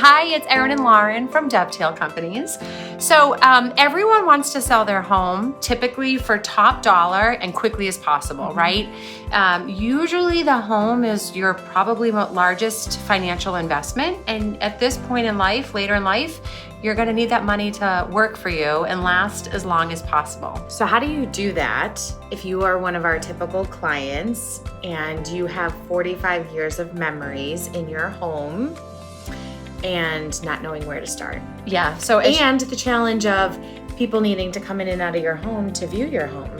Hi, it's Erin and Lauren from Dovetail Companies. So everyone wants to sell their home typically for top dollar and quickly as possible, right? Usually the home is your probably largest financial investment. And at this point in life, later in life, you're gonna need that money to work for you and last as long as possible. So how do you do that if you are one of our typical clients and you have 45 years of memories in your home and not knowing where to start? Yeah, so and the challenge of people needing to come in and out of your home to view your home.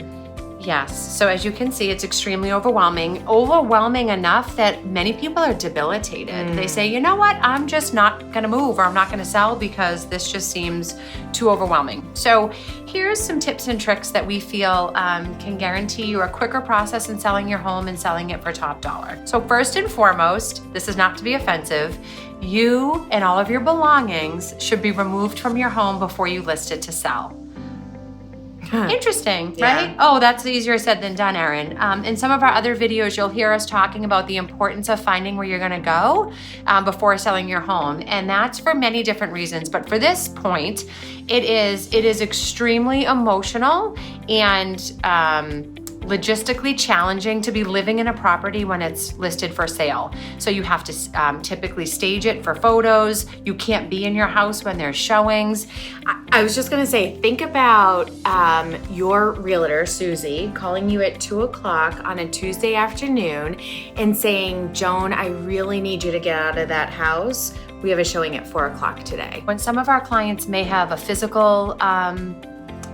Yes, so as you can see, it's extremely overwhelming enough that many people are debilitated. They say, you know what, I'm just not gonna move or I'm not gonna sell because this just seems too overwhelming. So here's some tips and tricks that we feel can guarantee you a quicker process in selling your home and selling it for top dollar. So first and foremost, this is not to be offensive, you and all of your belongings should be removed from your home before you list it to sell. Interesting, right? Oh, that's easier said than done, Erin. In some of our other videos, you'll hear us talking about the importance of finding where you're gonna go before selling your home. And that's for many different reasons. But for this point, it is extremely emotional and logistically challenging to be living in a property when it's listed for sale. So you have to typically stage it for photos. You can't be in your house when there's showings. I was just gonna say, think about your realtor, Susie, calling you at 2 o'clock on a Tuesday afternoon and saying, Joan, I really need you to get out of that house. We have a showing at 4 o'clock today. When some of our clients may have a physical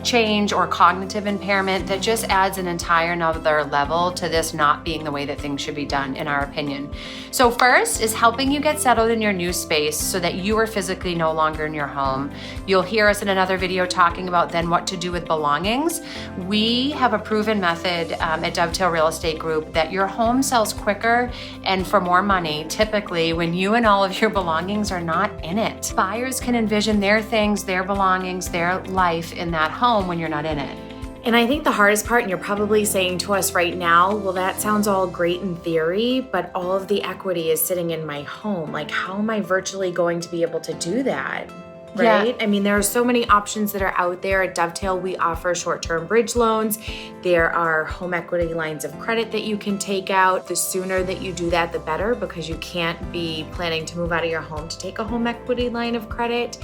change or cognitive impairment that just adds an entire another level to this not being the way that things should be done, in our opinion. So first is helping you get settled in your new space so that you are physically no longer in your home. You'll hear us in another video talking about then what to do with belongings. We have a proven method at Dovetail Real Estate Group that your home sells quicker and for more money, typically when you and all of your belongings are not in it. Buyers can envision their things, their belongings, their life in that home when you're not in it. And I think the hardest part, and you're probably saying to us right now, well, that sounds all great in theory, but all of the equity is sitting in my home. Like, how am I virtually going to be able to do that? Right? Yeah. I mean, there are so many options that are out there. At Dovetail, we offer short-term bridge loans. There are home equity lines of credit that you can take out. The sooner that you do that, the better, because you can't be planning to move out of your home to take a home equity line of credit.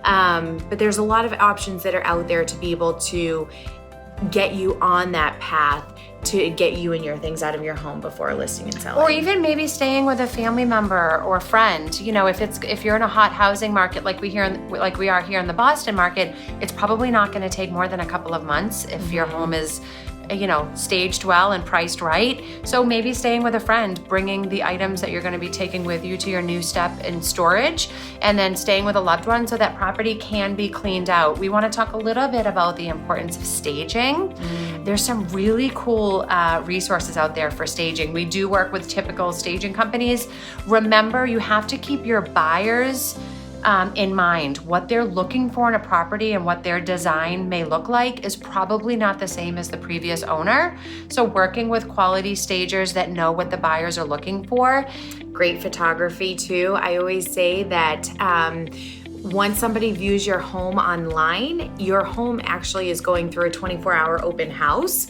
But there's a lot of options that are out there to be able to get you on that path to get you and your things out of your home before listing and selling. Or even maybe staying with a family member or friend. You know, if you're in a hot housing market like we are here in the Boston market, it's probably not going to take more than a couple of months if your home is, you know, staged well and priced right. So maybe staying with a friend, bringing the items that you're going to be taking with you to your new step in storage, and then staying with a loved one so that property can be cleaned out. We want to talk a little bit about the importance of staging. There's some really cool resources out there for staging. We do work with typical staging companies. Remember, you have to keep your buyers in mind. What they're looking for in a property and what their design may look like is probably not the same as the previous owner. So working with quality stagers that know what the buyers are looking for. Great photography too. I always say that once somebody views your home online, your home actually is going through a 24-hour open house.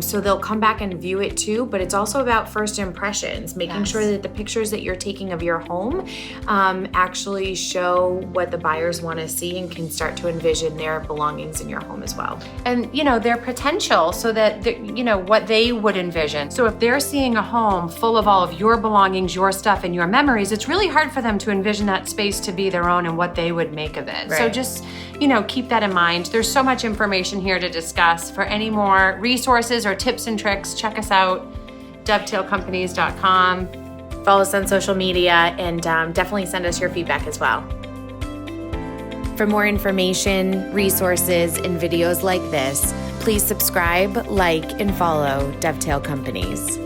So they'll come back and view it too, but it's also about first impressions, making sure that the pictures that you're taking of your home actually show what the buyers want to see and can start to envision their belongings in your home as well. And, you know, their potential so that, you know, what they would envision. So if they're seeing a home full of all of your belongings, your stuff, and your memories, it's really hard for them to envision that space to be their own and what they would make of it. Right. So just, you know, keep that in mind. There's so much information here to discuss. For any more resources or tips and tricks, check us out, dovetailcompanies.com. Follow us on social media and definitely send us your feedback as well. For more information, resources, and videos like this, please subscribe, like, and follow Dovetail Companies.